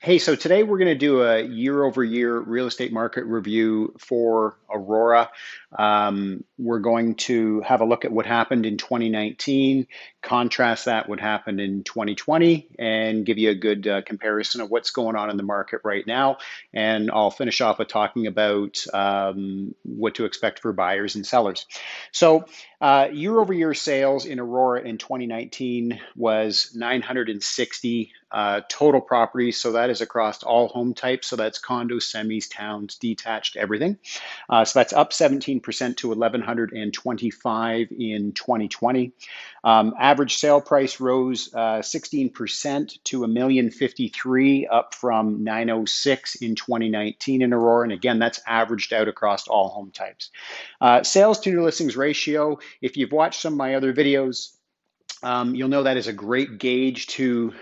Hey, so today we're going to do a year-over-year real estate market review for Aurora. We're going to have a look at what happened in 2019, contrast that what happened in 2020, and give you a good comparison of what's going on in the market right now. And I'll finish off with talking about what to expect for buyers and sellers. So, year-over-year sales in Aurora in 2019 was 960 total properties. So that is across all home types. So that's condos, semis, towns, detached, everything. So that's up 17% to 1,125 in 2020. Average sale price rose 16% to 1,053,000, up from 906 in 2019 in Aurora. And again, that's averaged out across all home types. Sales to new listings ratio, if you've watched some of my other videos, you'll know that is a great gauge to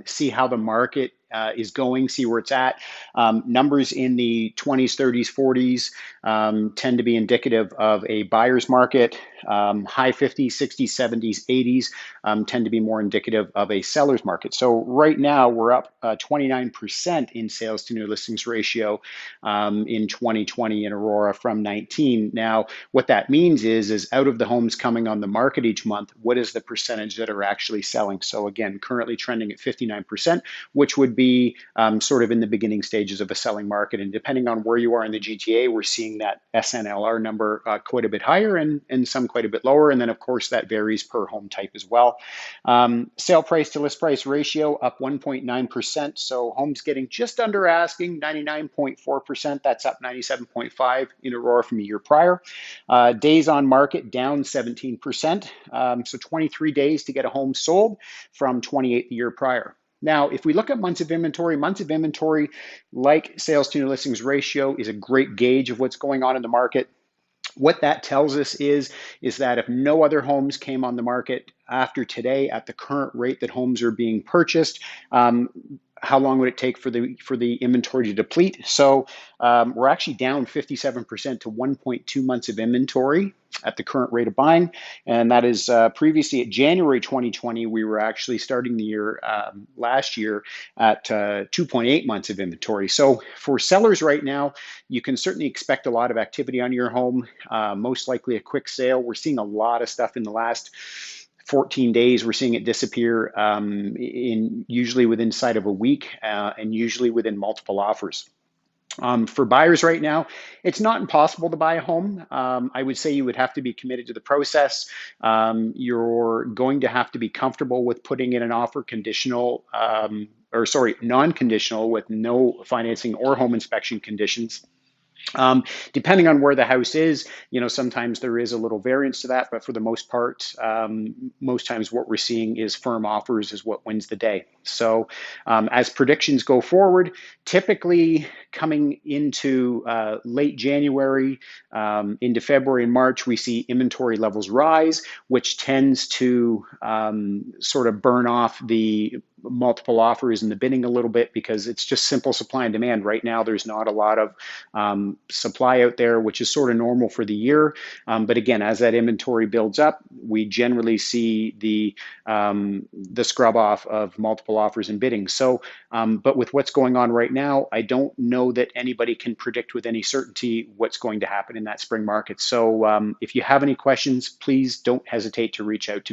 see how the market is going, see where it's at. Numbers in the 20s, 30s, 40s tend to be indicative of a buyer's market. High 50s, 60s, 70s, 80s tend to be more indicative of a seller's market. So right now we're up 29% in sales to new listings ratio in 2020 in Aurora from 19. Now, what that means is out of the homes coming on the market each month, what is the percentage that are actually selling? So again, currently trending at 59%, which would be sort of in the beginning stages of a selling market. And depending on where you are in the GTA, we're seeing that SNLR number quite a bit higher and some quite a bit lower. And then, of course, that varies per home type as well. Sale price to list price ratio up 1.9%. So homes getting just under asking, 99.4%. That's up 97.5 in Aurora from a year prior. Days on market down 17%. So 23 days to get a home sold from 28 the year prior. Now, if we look at months of inventory, like sales to new listings ratio, is a great gauge of what's going on in the market. What that tells us is that if no other homes came on the market after today at the current rate that homes are being purchased, how long would it take for the inventory to deplete? So we're actually down 57% to 1.2 months of inventory at the current rate of buying. And that is previously at January 2020, we were actually starting the year last year at 2.8 months of inventory. So for sellers right now, you can certainly expect a lot of activity on your home, most likely a quick sale. We're seeing a lot of stuff in the last 14 days, we're seeing it disappear usually within inside of a week and usually within multiple offers. For buyers right now, it's not impossible to buy a home. I would say you would have to be committed to the process. You're going to have to be comfortable with putting in an offer non-conditional with no financing or home inspection conditions. Depending on where the house is, sometimes there is a little variance to that, but for the most part, most times what we're seeing is firm offers is what wins the day. So as predictions go forward, typically coming into late January, into February and March, we see inventory levels rise, which tends to sort of burn off the multiple offers and the bidding a little bit because it's just simple supply and demand. Right now, there's not a lot of supply out there, which is sort of normal for the year. But again, as that inventory builds up, we generally see the scrub off of multiple offers and bidding. So, but with what's going on right now, I don't know that anybody can predict with any certainty what's going to happen in that spring market. So if you have any questions, please don't hesitate to reach out to me.